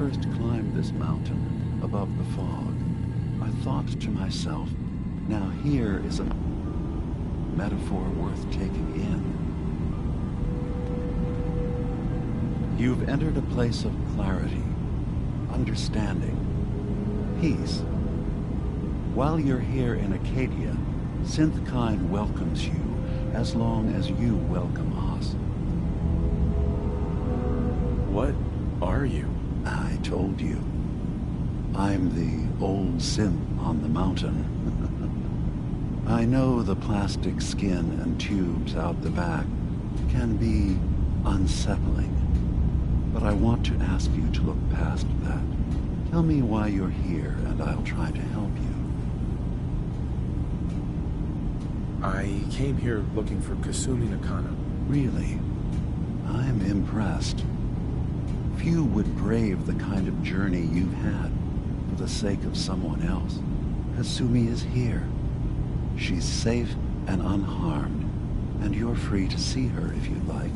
first climbed this mountain above the fog, I thought to myself, now here is a metaphor worth taking in. You've entered a place of clarity, understanding, peace. While you're here in Acadia, Synthkind welcomes you as long as you welcome us. What are you? I told you. I'm the old synth on the mountain. I know the plastic skin and tubes out the back can be unsettling, but I want to ask you to look past that. Tell me why you're here, and I'll try to help you. I came here looking for Kasumi Nakano. Really? I'm impressed. Few would brave the kind of journey you've had for the sake of someone else. Kasumi is here. She's safe and unharmed, and you're free to see her if you'd like.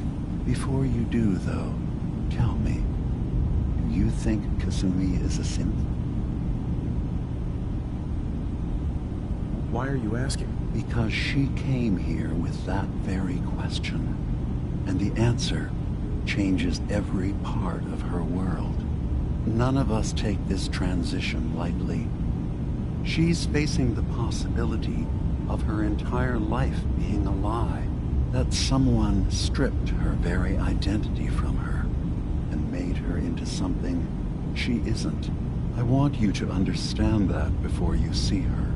Before you do, though, tell me, do you think Kasumi is a synth? Why are you asking? Because she came here with that very question, and the answer changes every part of her world. None of us take this transition lightly. She's facing the possibility of her entire life being a lie, that someone stripped her very identity from her and made her into something she isn't. I want you to understand that before you see her.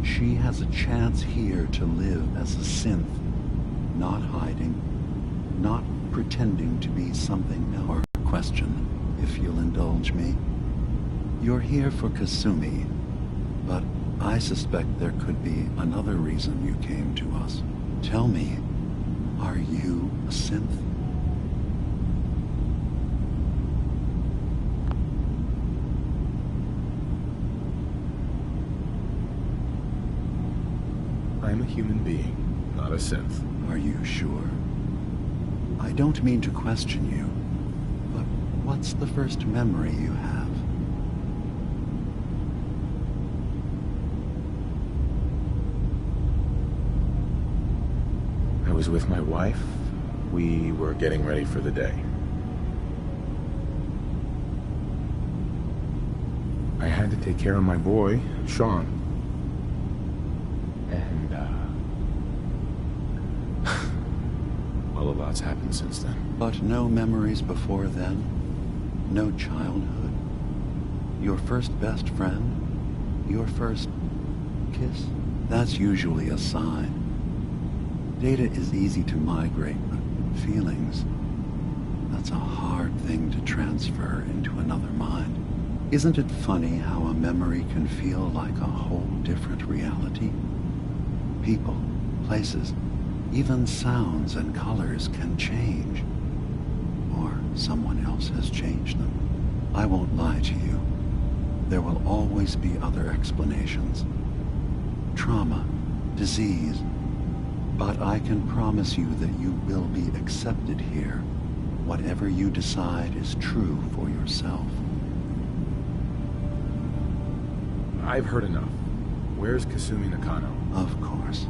She has a chance here to live as a synth, not hiding, not pretending to be something else. Or question, if you'll indulge me. You're here for Kasumi, but I suspect there could be another reason you came to us. Tell me, are you a synth? I'm a human being, not a synth. Are you sure? I don't mean to question you, but what's the first memory you have? I was with my wife. We were getting ready for the day. I had to take care of my boy, Sean. And, well, a lot's happened since then. But no memories before then? No childhood? Your first best friend? Your first kiss? That's usually a sign. Data is easy to migrate, but feelings, that's a hard thing to transfer into another mind. Isn't it funny how a memory can feel like a whole different reality? People, places, even sounds and colors can change. Or someone else has changed them. I won't lie to you. There will always be other explanations. Trauma, disease. But I can promise you that you will be accepted here. Whatever you decide is true for yourself. I've heard enough. Where's Kasumi Nakano? Of course.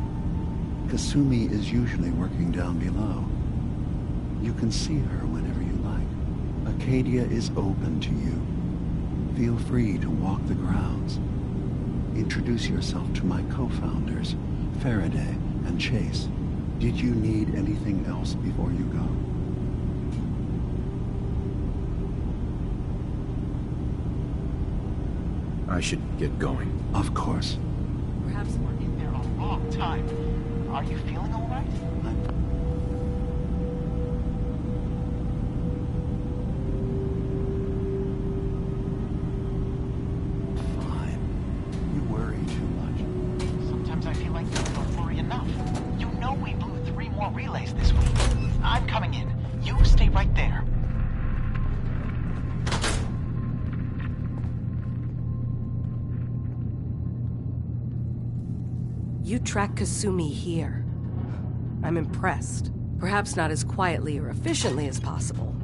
Kasumi is usually working down below. You can see her whenever you like. Acadia is open to you. Feel free to walk the grounds. Introduce yourself to my co-founders, Faraday and Chase. Did you need anything else before you go? I should get going. Of course. Perhaps we're in there a long time. Are you feeling all right? Fine. You worry too much. Sometimes I feel like you don't worry enough. You know we blew 3 more relays this week. I'm coming in. You stay right there. You track Kasumi here. I'm impressed. Perhaps not as quietly or efficiently as possible,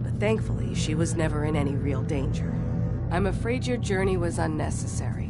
but Thankfully, she was never in any real danger. I'm afraid your journey was unnecessary.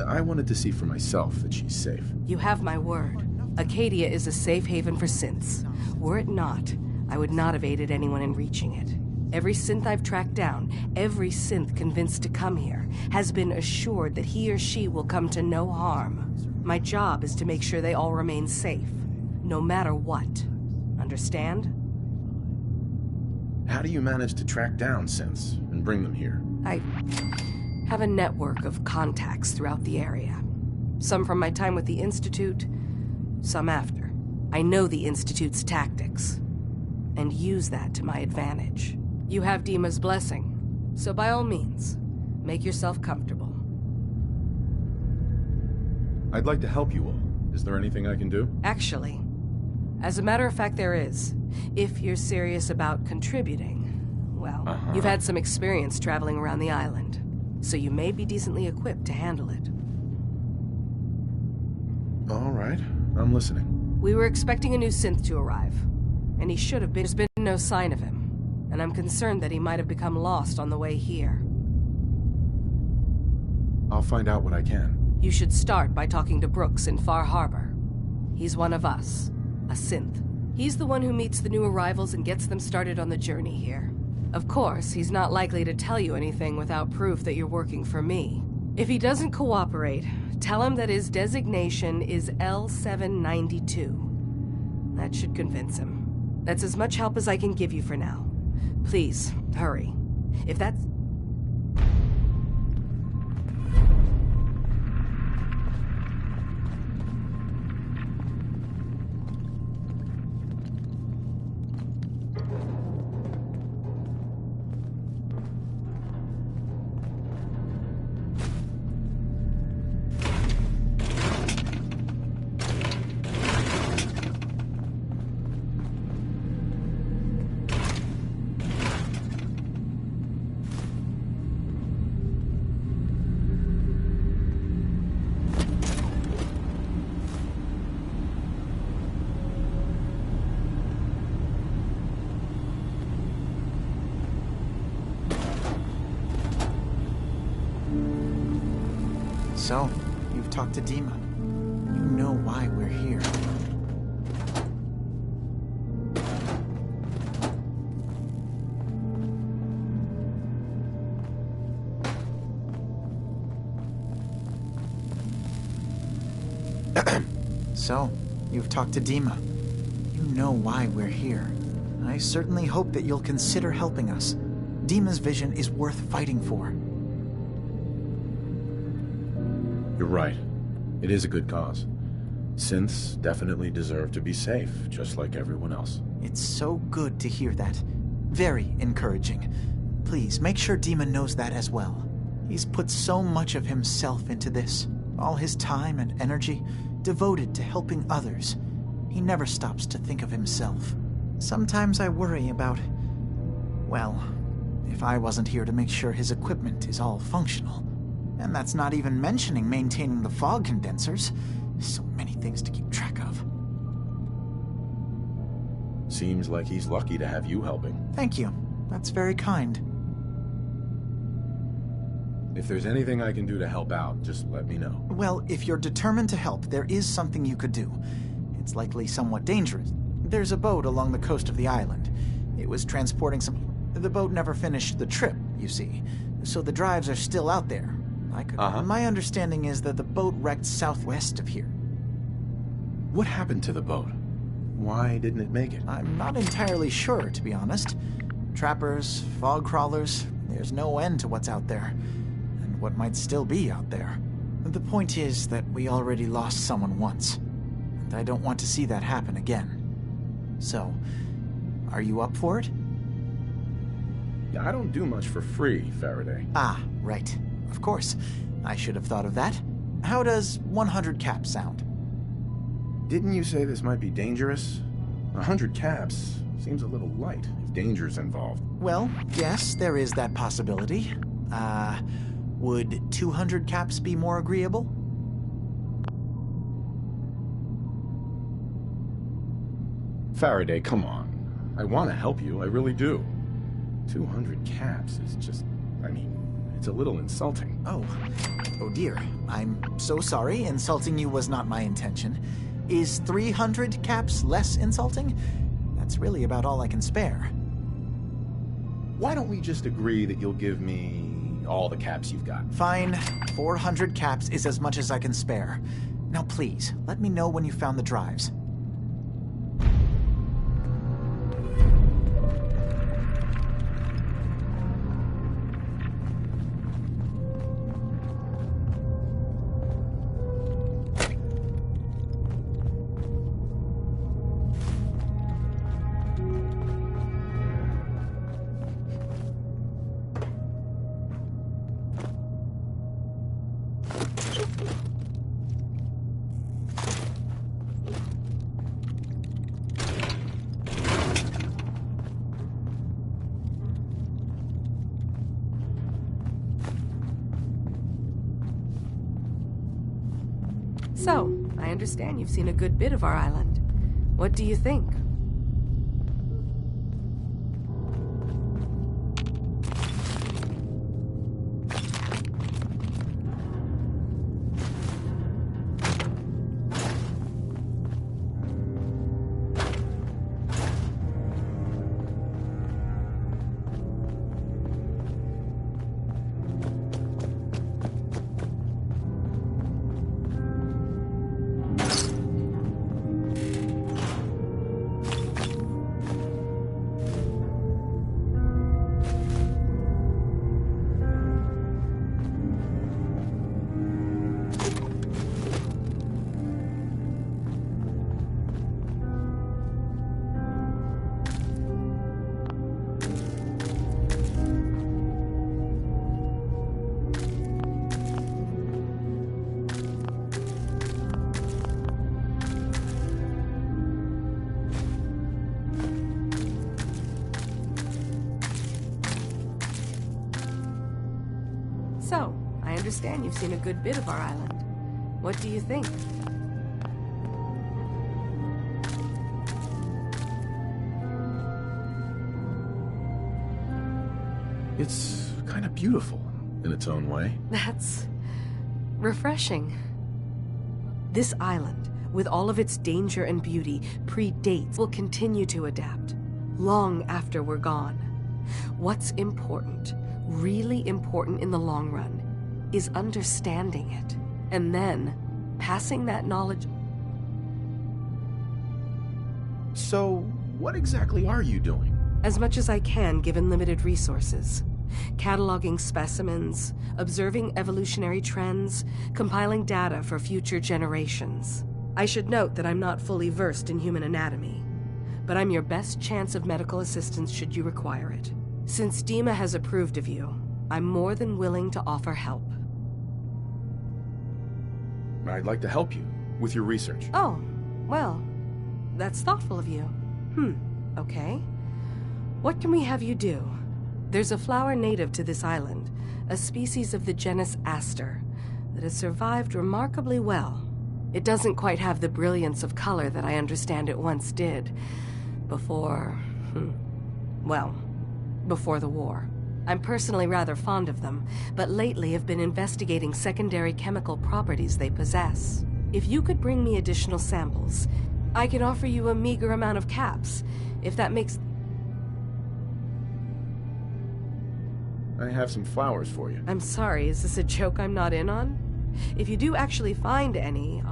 I wanted to see for myself that she's safe. You have my word. Acadia is a safe haven for synths. Were it not, I would not have aided anyone in reaching it. Every synth I've tracked down, every synth convinced to come here, has been assured that he or she will come to no harm. My job is to make sure they all remain safe, no matter what. Understand? How do you manage to track down synths and bring them here? I have a network of contacts throughout the area. Some from my time with the Institute, some after. I know the Institute's tactics, and use that to my advantage. You have Dima's blessing, so by all means, make yourself comfortable. I'd like to help you all. Is there anything I can do? Actually, as a matter of fact, there is. If you're serious about contributing, well, you've had some experience traveling around the island, so you may be decently equipped to handle it. All right, I'm listening. We were expecting a new synth to arrive, and he should have been. There's been no sign of him, and I'm concerned that he might have become lost on the way here. I'll find out what I can. You should start by talking to Brooks in Far Harbor. He's one of us, a synth. He's the one who meets the new arrivals and gets them started on the journey here. Of course, he's not likely to tell you anything without proof that you're working for me. If he doesn't cooperate, tell him that his designation is L792. That should convince him. That's as much help as I can give you for now. Please, hurry. If that's... So, you've talked to Dima. You know why we're here. So, you've talked to Dima. You know why we're here. I certainly hope that you'll consider helping us. Dima's vision is worth fighting for. You're right. It is a good cause. Synths definitely deserve to be safe, just like everyone else. It's so good to hear that. Very encouraging. Please, make sure Dima knows that as well. He's put so much of himself into this. All his time and energy devoted to helping others. He never stops to think of himself. Sometimes I worry about... well, if I wasn't here to make sure his equipment is all functional. And that's not even mentioning maintaining the fog condensers. So many things to keep track of. Seems like he's lucky to have you helping. Thank you. That's very kind. If there's anything I can do to help out, just let me know. Well, if you're determined to help, there is something you could do. It's likely somewhat dangerous. There's a boat along the coast of the island. It was transporting some... The boat never finished the trip, you see. So the drives are still out there. My understanding is that the boat wrecked southwest of here. What happened to the boat? Why didn't it make it? I'm not entirely sure, to be honest. Trappers, fog crawlers, there's no end to what's out there. And what might still be out there. The point is that we already lost someone once. And I don't want to see that happen again. So, are you up for it? I don't do much for free, Faraday. Ah, right. Of course. I should have thought of that. How does 100 caps sound? Didn't you say this might be dangerous? 100 caps seems a little light if danger's involved. Well, yes, there is that possibility. Would 200 caps be more agreeable? Faraday, come on. I want to help you, I really do. 200 caps is just, it's a little insulting. Oh dear. I'm so sorry. Insulting you was not my intention. Is 300 caps less insulting? That's really about all I can spare. Why don't we just agree that you'll give me all the caps you've got? Fine. 400 caps is as much as I can spare. Now please, let me know when you found the drives. So, I understand you've seen a good bit of our island. What do you think? So, I understand you've seen a good bit of our island. What do you think? It's kind of beautiful in its own way. That's refreshing. This island, with all of its danger and beauty, predates, will continue to adapt, long after we're gone. What's important, really important in the long run, is understanding it, and then passing that knowledge. So, what exactly are you doing? As much as I can given limited resources. Cataloging specimens, observing evolutionary trends, compiling data for future generations. I should note that I'm not fully versed in human anatomy, but I'm your best chance of medical assistance should you require it. Since Dima has approved of you, I'm more than willing to offer help. I'd like to help you with your research. Oh, well, that's thoughtful of you. Okay. What can we have you do? There's a flower native to this island, a species of the genus Aster, that has survived remarkably well. It doesn't quite have the brilliance of color that I understand it once did. Before the war. I'm personally rather fond of them, but lately have been investigating secondary chemical properties they possess. If you could bring me additional samples, I can offer you a meager amount of caps, if that makes... I have some flowers for you. I'm sorry, is this a joke I'm not in on? If you do actually find any,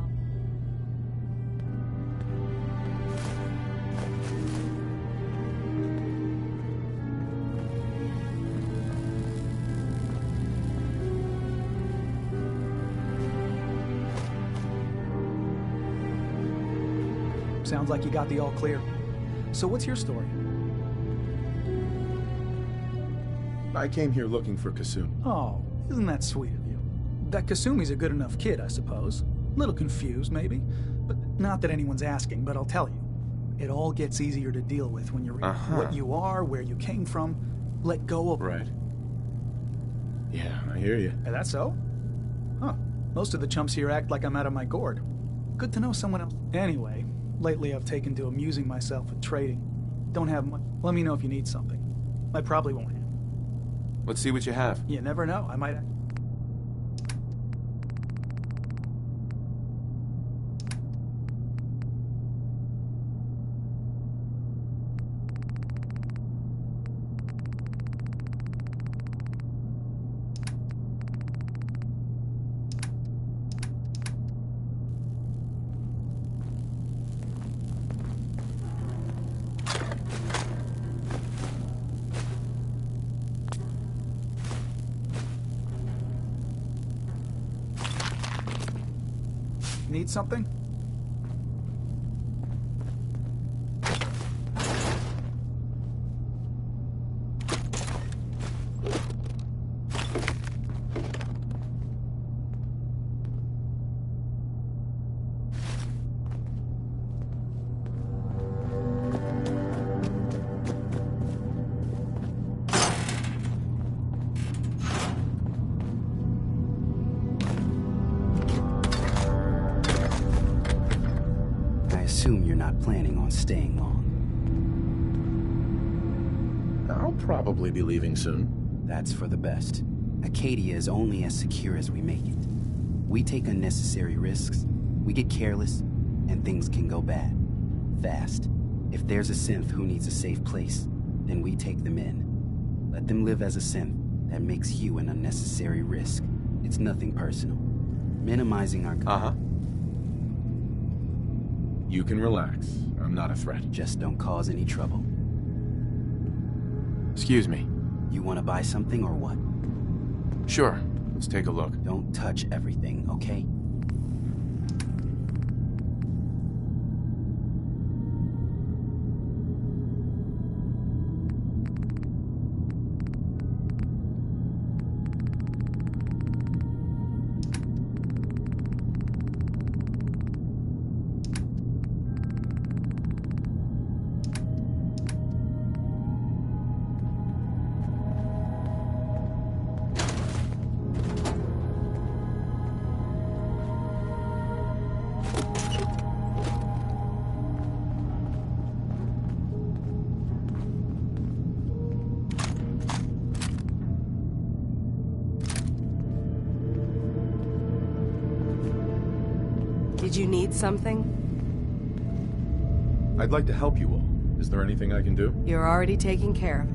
Sounds like you got the all clear. So what's your story? I came here looking for Kasumi. Oh, isn't that sweet of you? That Kasumi's a good enough kid, I suppose. Little confused, maybe. But not that anyone's asking, but I'll tell you. It all gets easier to deal with when you realize what you are, where you came from. Let go of... Right. Yeah, I hear you. That's so? Huh. Most of the chumps here act like I'm out of my gourd. Good to know someone else. Anyway, lately I've taken to amusing myself with trading. Don't have much. Let me know if you need something. I probably won't. Let's see what you have. You never know. I might... Need something? Assume you're not planning on staying long. I'll probably be leaving soon. That's for the best. Acadia is only as secure as we make it. We take unnecessary risks, we get careless, and things can go bad. Fast. If there's a synth who needs a safe place, then we take them in. Let them live as a synth. That makes you an unnecessary risk. It's nothing personal. Minimizing our... You can relax. I'm not a threat. Just don't cause any trouble. Excuse me. You want to buy something or what? Sure. Let's take a look. Don't touch everything, okay? Did you need something? I'd like to help you all. Is there anything I can do? You're already taking care of it.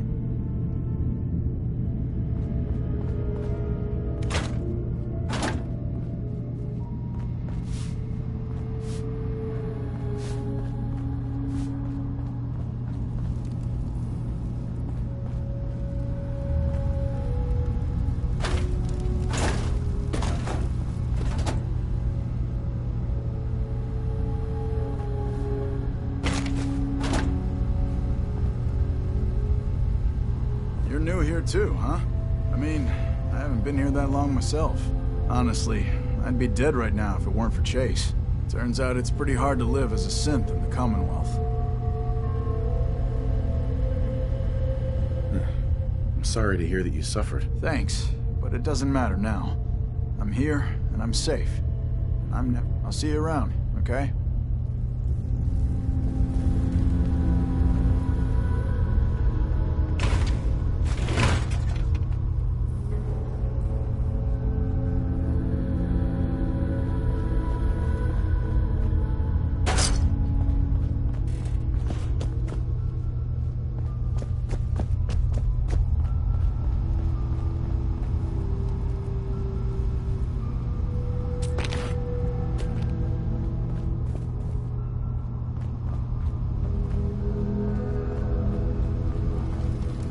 You're new here too, huh? I mean, I haven't been here that long myself. Honestly, I'd be dead right now if it weren't for Chase. Turns out it's pretty hard to live as a synth in the Commonwealth. I'm sorry to hear that you suffered. Thanks, but it doesn't matter now. I'm here, and I'm safe. I'll see you around, okay?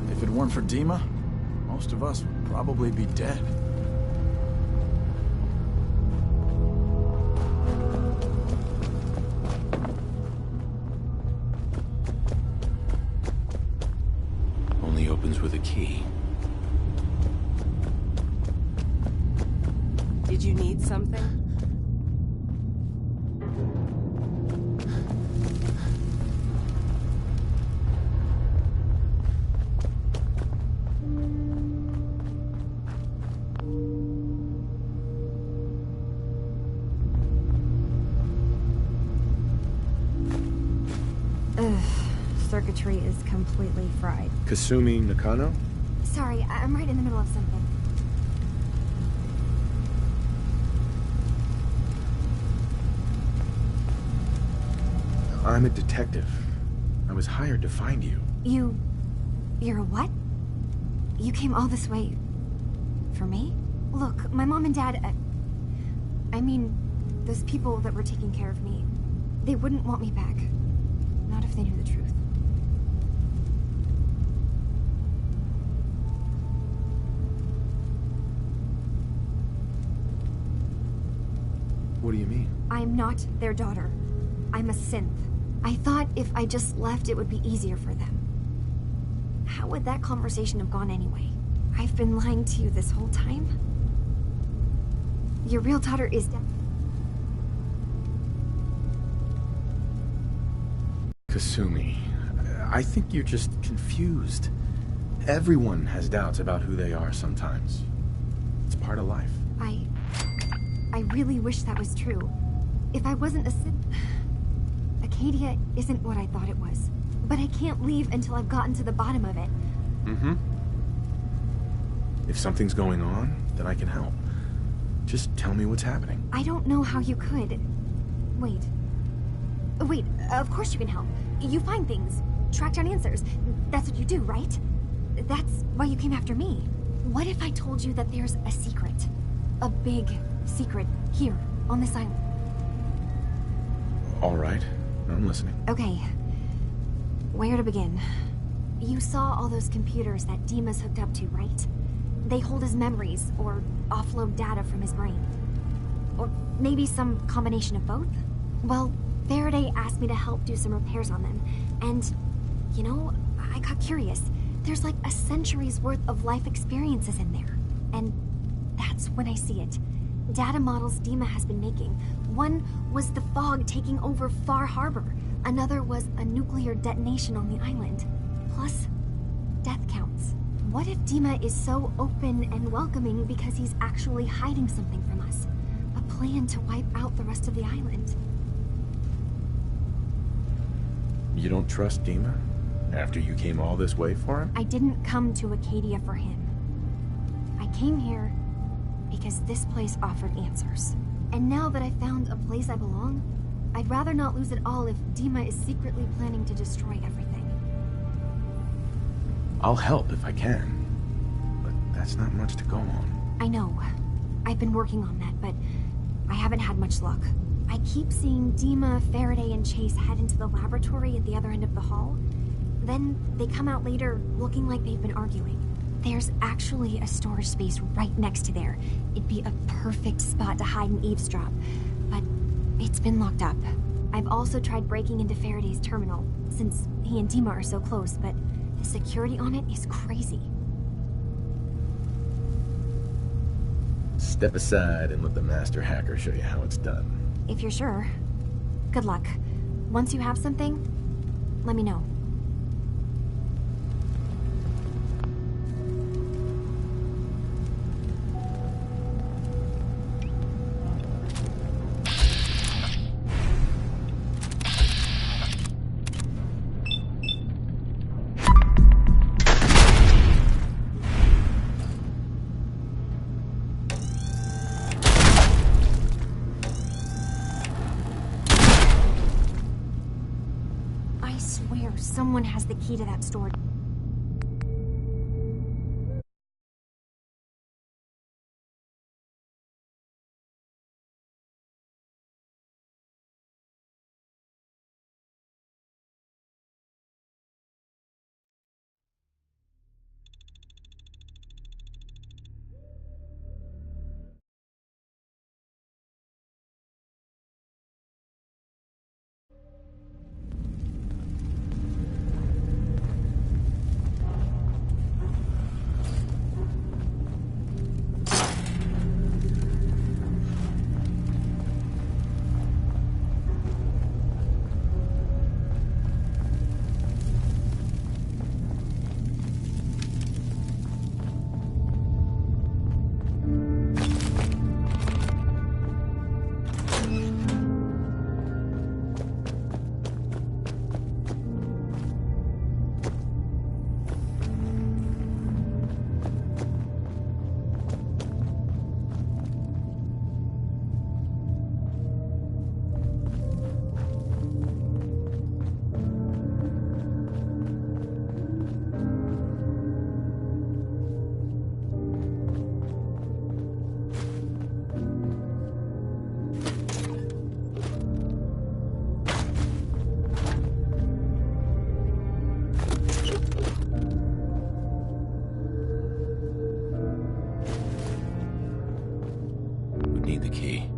If it weren't for Dima, most of us would probably be dead. Only opens with a key. Did you need something? Circuitry is completely fried. Kasumi Nakano? Sorry, I'm right in the middle of something. I'm a detective. I was hired to find you. You're a what? You came all this way... for me? Look, my mom and dad... I mean, those people that were taking care of me, they wouldn't want me back. Not if they knew the truth. What do you mean? I'm not their daughter. I'm a synth. I thought if I just left, it would be easier for them. How would that conversation have gone anyway? I've been lying to you this whole time? Your real daughter is dead. Kasumi, I think you're just confused. Everyone has doubts about who they are sometimes. It's part of life. I really wish that was true. If I wasn't a synth... Acadia isn't what I thought it was. But I can't leave until I've gotten to the bottom of it. Mm-hmm. If something's going on, then I can help. Just tell me what's happening. I don't know how you could. Wait. Wait, of course you can help. You find things, track down answers. That's what you do, right? That's why you came after me. What if I told you that there's a secret? A big secret here, on this island. All right, I'm listening. Okay. Where to begin? You saw all those computers that Dima's hooked up to, right? They hold his memories, or offload data from his brain. Or maybe some combination of both? Well, Faraday asked me to help do some repairs on them, and, you know, I got curious. There's like a century's worth of life experiences in there. And that's when I see it. Data models Dima has been making. One was the fog taking over Far Harbor. Another was a nuclear detonation on the island. Plus, death counts. What if Dima is so open and welcoming because he's actually hiding something from us? A plan to wipe out the rest of the island. You don't trust Dima? After you came all this way for him? I didn't come to Acadia for him. I came here because this place offered answers. And now that I found a place I belong, I'd rather not lose it all if Dima is secretly planning to destroy everything. I'll help if I can. But that's not much to go on. I know. I've been working on that, but I haven't had much luck. I keep seeing Dima, Faraday, and Chase head into the laboratory at the other end of the hall. Then they come out later looking like they've been arguing. There's actually a storage space right next to there. It'd be a perfect spot to hide and eavesdrop, but it's been locked up. I've also tried breaking into Faraday's terminal, since he and Dima are so close, but the security on it is crazy. Step aside and let the master hacker show you how it's done. If you're sure. Good luck. Once you have something, let me know. Someone has the key to that storage. need the key.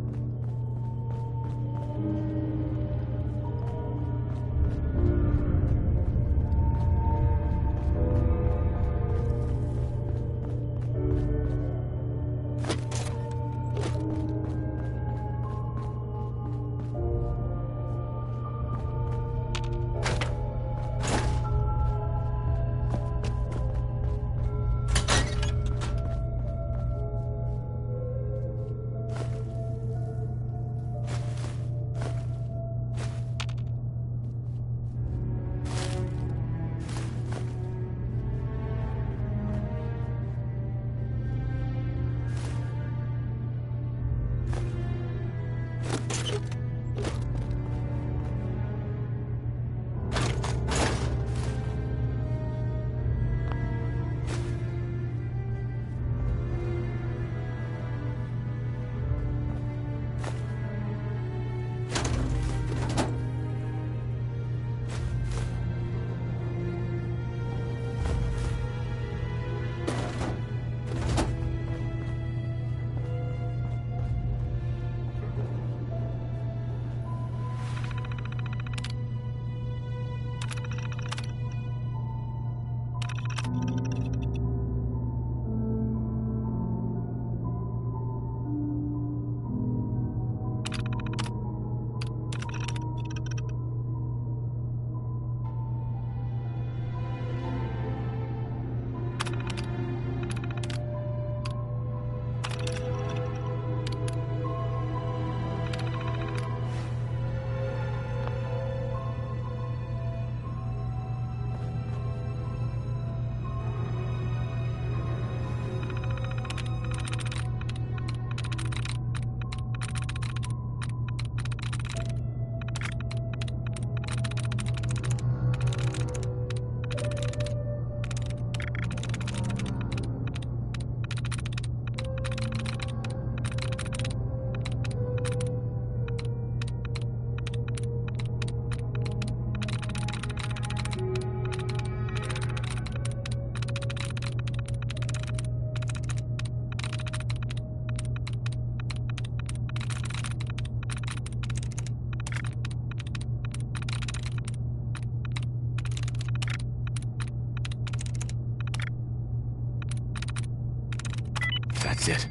That's it.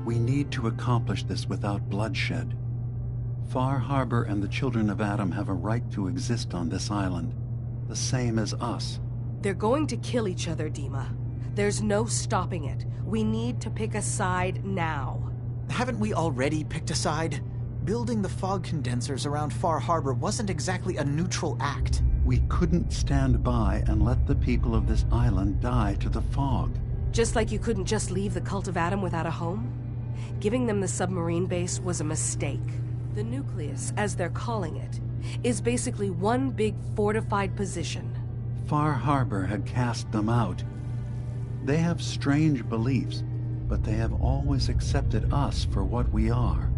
We need to accomplish this without bloodshed. Far Harbor and the children of Adam have a right to exist on this island, the same as us. They're going to kill each other, Dima. There's no stopping it. We need to pick a side now. Haven't we already picked a side? Building the fog condensers around Far Harbor wasn't exactly a neutral act. We couldn't stand by and let the people of this island die to the fog. Just like you couldn't just leave the Cult of Adam without a home? Giving them the submarine base was a mistake. The nucleus, as they're calling it, is basically one big fortified position. Far Harbor had cast them out. They have strange beliefs, but they have always accepted us for what we are.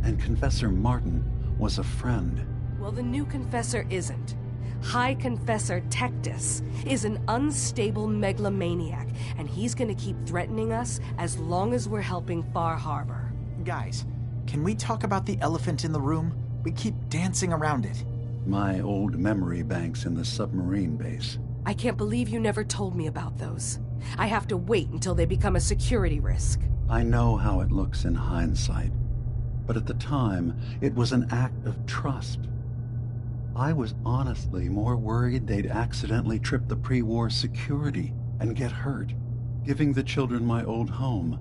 And Confessor Martin was a friend. Well, the new Confessor isn't. High Confessor Tectus is an unstable megalomaniac, and he's gonna keep threatening us as long as we're helping Far Harbor. Guys, can we talk about the elephant in the room? We keep dancing around it. My old memory banks in the submarine base. I can't believe you never told me about those. I have to wait until they become a security risk. I know how it looks in hindsight, but at the time, it was an act of trust. I was honestly more worried they'd accidentally trip the pre-war security and get hurt, giving the children my old home,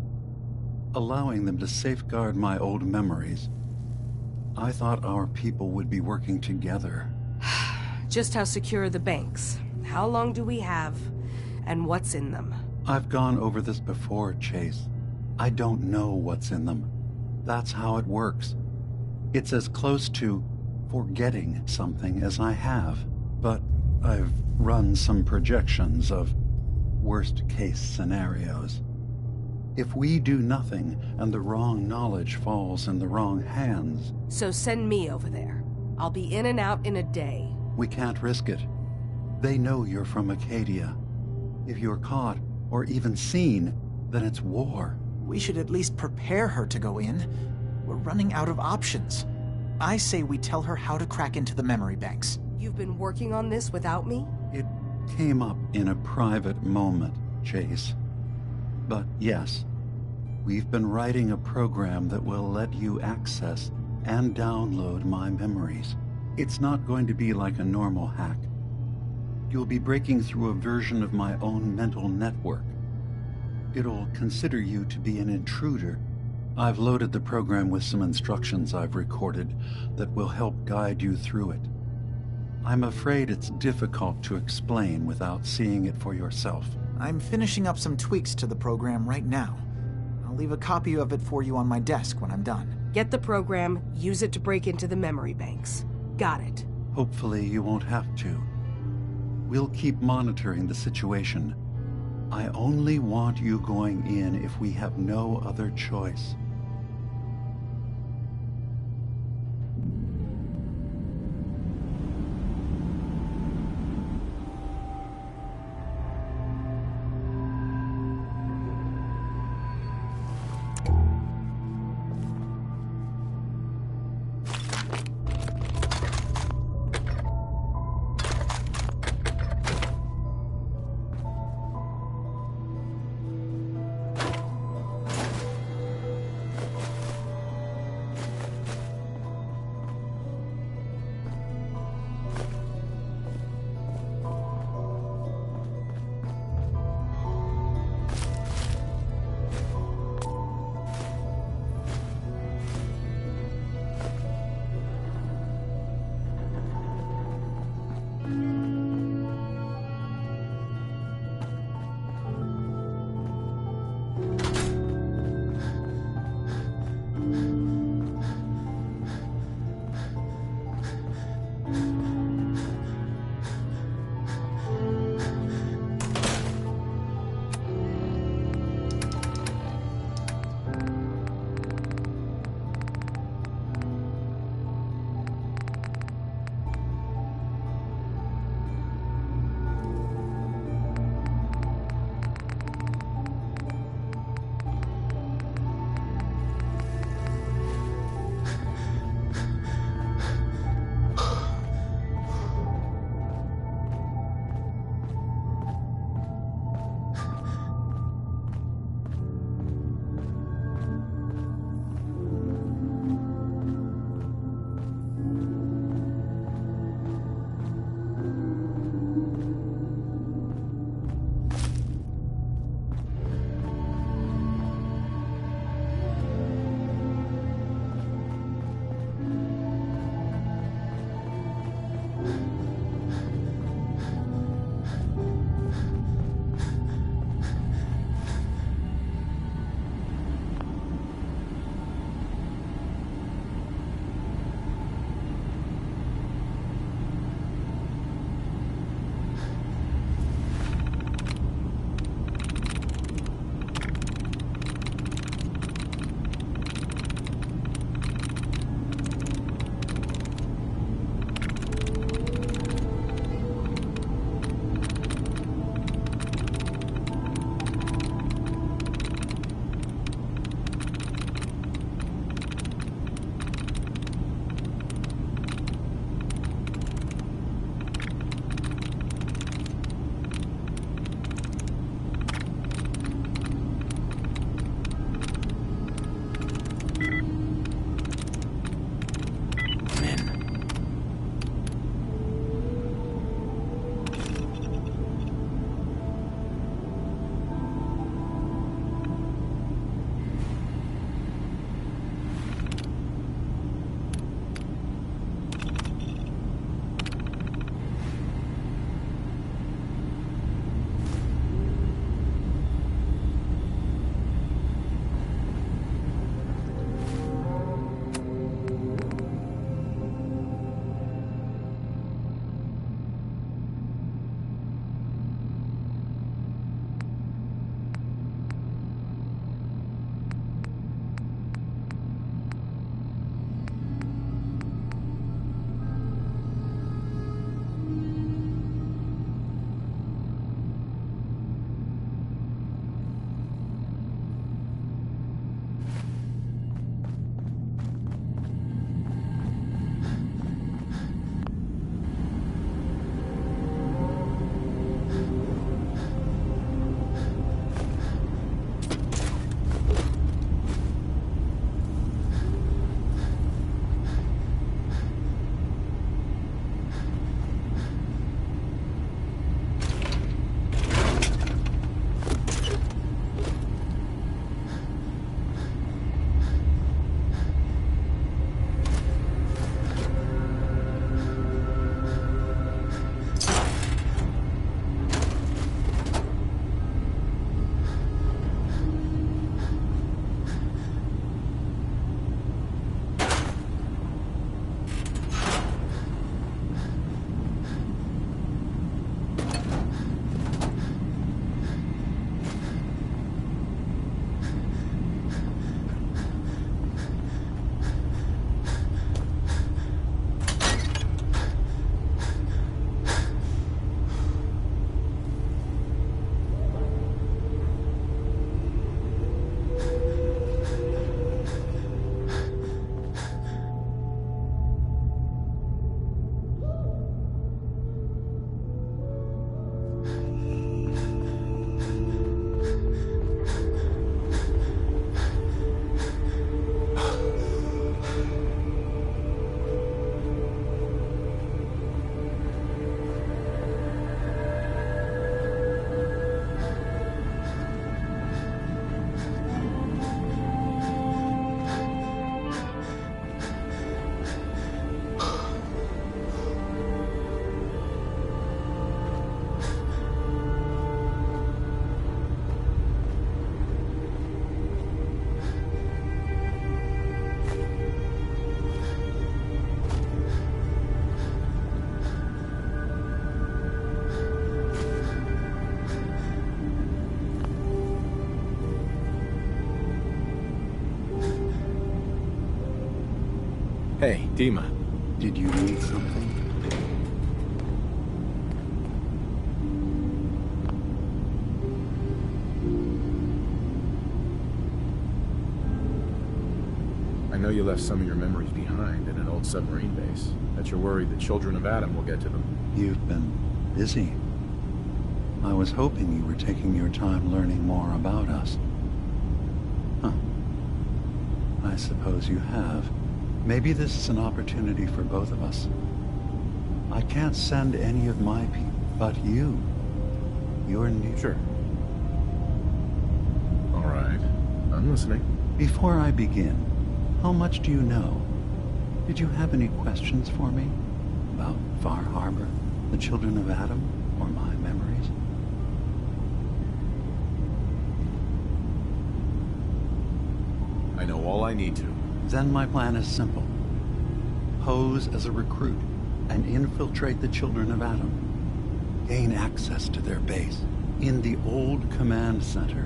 allowing them to safeguard my old memories. I thought our people would be working together. Just how secure are the banks? How long do we have? And what's in them? I've gone over this before, Chase. I don't know what's in them. That's how it works. It's as close to forgetting something as I have. But I've run some projections of worst-case scenarios. If we do nothing and the wrong knowledge falls in the wrong hands... So send me over there. I'll be in and out in a day. We can't risk it. They know you're from Acadia. If you're caught, or even seen, then it's war. We should at least prepare her to go in. We're running out of options. I say we tell her how to crack into the memory banks. You've been working on this without me? It came up in a private moment, Chase. But yes, we've been writing a program that will let you access and download my memories. It's not going to be like a normal hack. You'll be breaking through a version of my own mental network. It'll consider you to be an intruder. I've loaded the program with some instructions I've recorded that will help guide you through it. I'm afraid it's difficult to explain without seeing it for yourself. I'm finishing up some tweaks to the program right now. I'll leave a copy of it for you on my desk when I'm done. Get the program, use it to break into the memory banks. Got it. Hopefully you won't have to. We'll keep monitoring the situation. I only want you going in if we have no other choice. Hey, Dima. Did you need something? I know you left some of your memories behind in an old submarine base. That you're worried the children of Adam will get to them. You've been busy. I was hoping you were taking your time learning more about us. Huh. I suppose you have. Maybe this is an opportunity for both of us. I can't send any of my people, but you. You're new. Sure. All right. I'm listening. Before I begin, how much do you know? Did you have any questions for me? About Far Harbor, the children of Adam, or my memories? I know all I need to. Then my plan is simple. Pose as a recruit and infiltrate the children of Adam. Gain access to their base in the old command center.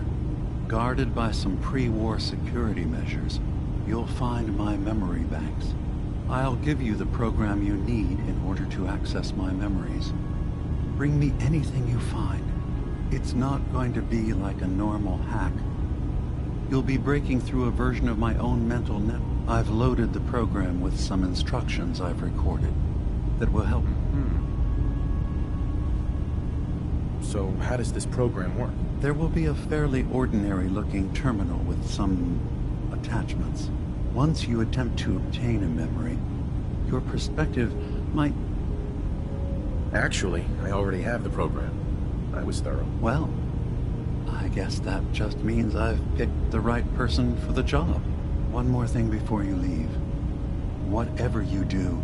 Guarded by some pre-war security measures, you'll find my memory banks. I'll give you the program you need in order to access my memories. Bring me anything you find. It's not going to be like a normal hack. You'll be breaking through a version of my own mental net. I've loaded the program with some instructions I've recorded that will help. So how does this program work? There will be a fairly ordinary-looking terminal with some attachments. Once you attempt to obtain a memory, your perspective might... Actually, I already have the program. I was thorough. Well, I guess that just means I've picked the right person for the job. One more thing before you leave. Whatever you do,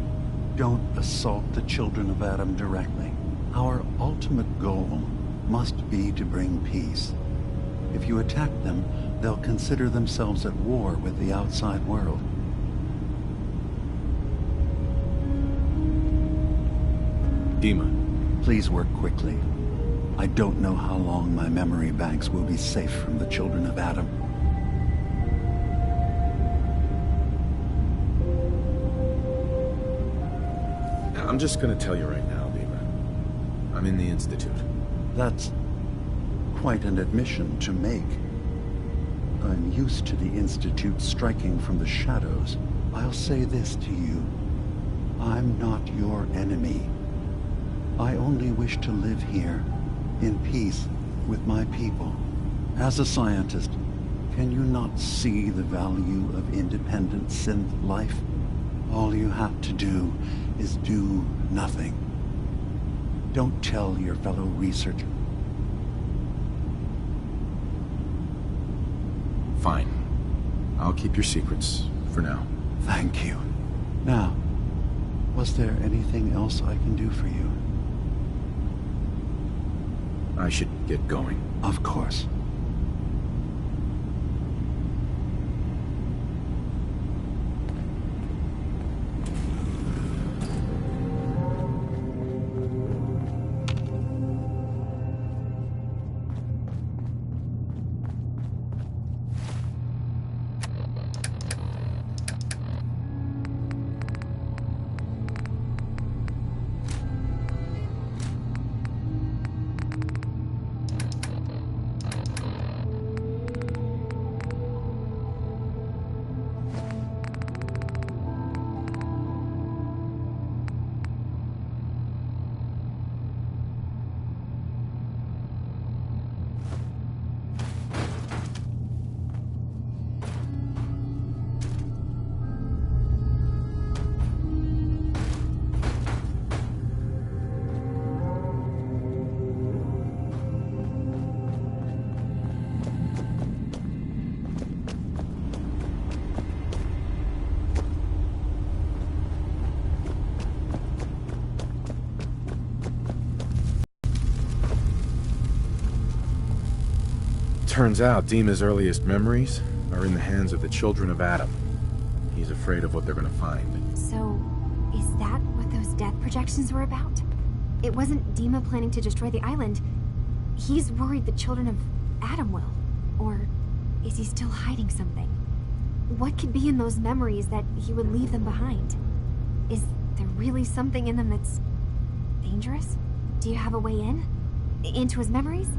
don't assault the children of Adam directly. Our ultimate goal must be to bring peace. If you attack them, they'll consider themselves at war with the outside world. Dima. Please work quickly. I don't know how long my memory banks will be safe from the children of Adam. I'm just gonna tell you right now, Dima. I'm in the Institute. That's quite an admission to make. I'm used to the Institute striking from the shadows. I'll say this to you. I'm not your enemy. I only wish to live here, in peace, with my people. As a scientist, can you not see the value of independent synth life? All you have to do is do nothing. Don't tell your fellow researchers. Fine. I'll keep your secrets, for now. Thank you. Now, was there anything else I can do for you? I should get going. Of course. Turns out Dima's earliest memories are in the hands of the children of Adam. He's afraid of what they're gonna find. So, is that what those death projections were about? It wasn't Dima planning to destroy the island. He's worried the children of Adam will. Or is he still hiding something? What could be in those memories that he would leave them behind? Is there really something in them that's dangerous? Do you have a way in? Into his memories?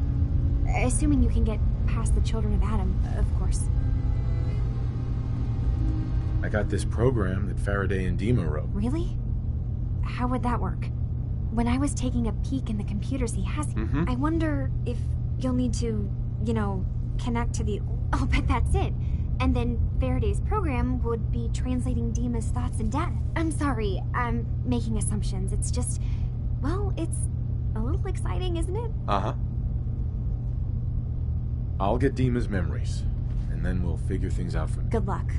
Assuming you can get past the children of Adam, of course. I got this program that Faraday and Dima wrote. Really? How would that work? When I was taking a peek in the computers he has, I wonder if you'll need to, you know, connect to the... I'll bet that's it. And then Faraday's program would be translating Dima's thoughts and data. I'm sorry, I'm making assumptions. It's just... Well, it's a little exciting, isn't it? Uh-huh. I'll get Dima's memories, and then we'll figure things out from there. Good luck.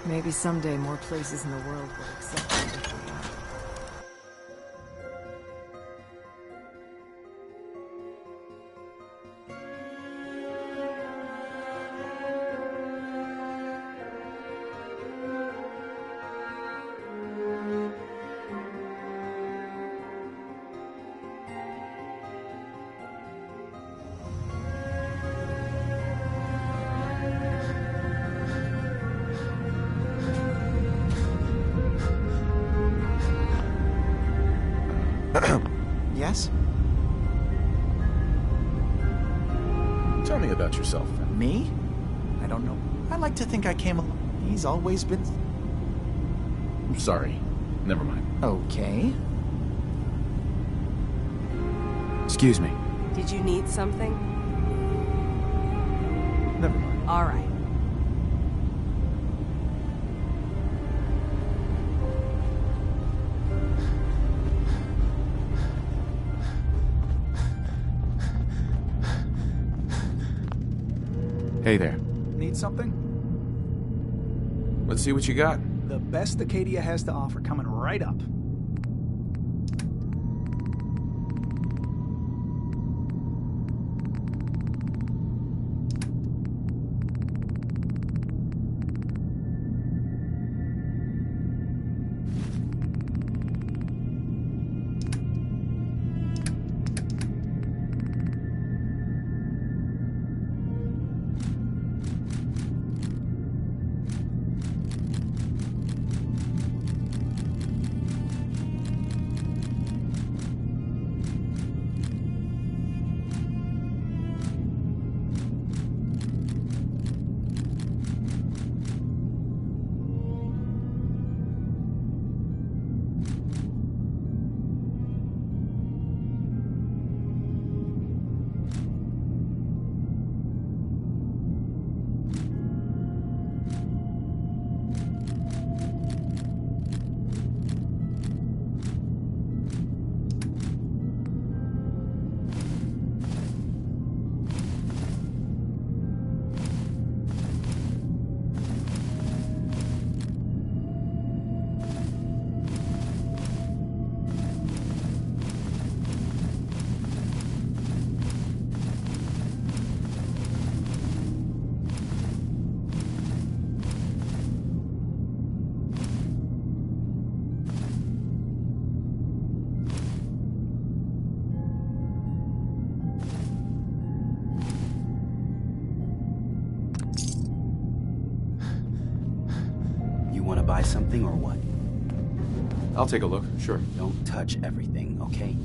Maybe someday more places in the world will accept us if we are. Yes? Tell me about yourself. Me? I don't know. I like to think I came along. He's always been... I'm sorry. Never mind. Okay. Excuse me. Did you need something? Never mind. All right. Hey there. Need something? Let's see what you got. The best Acadia has to offer coming right up. Want to buy something or what? I'll take a look, sure. Don't touch everything, okay?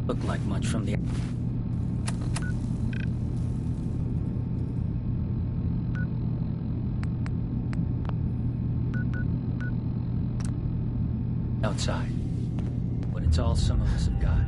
Look like much from the... outside. But it's all some of us have got.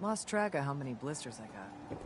Lost track of how many blisters I got.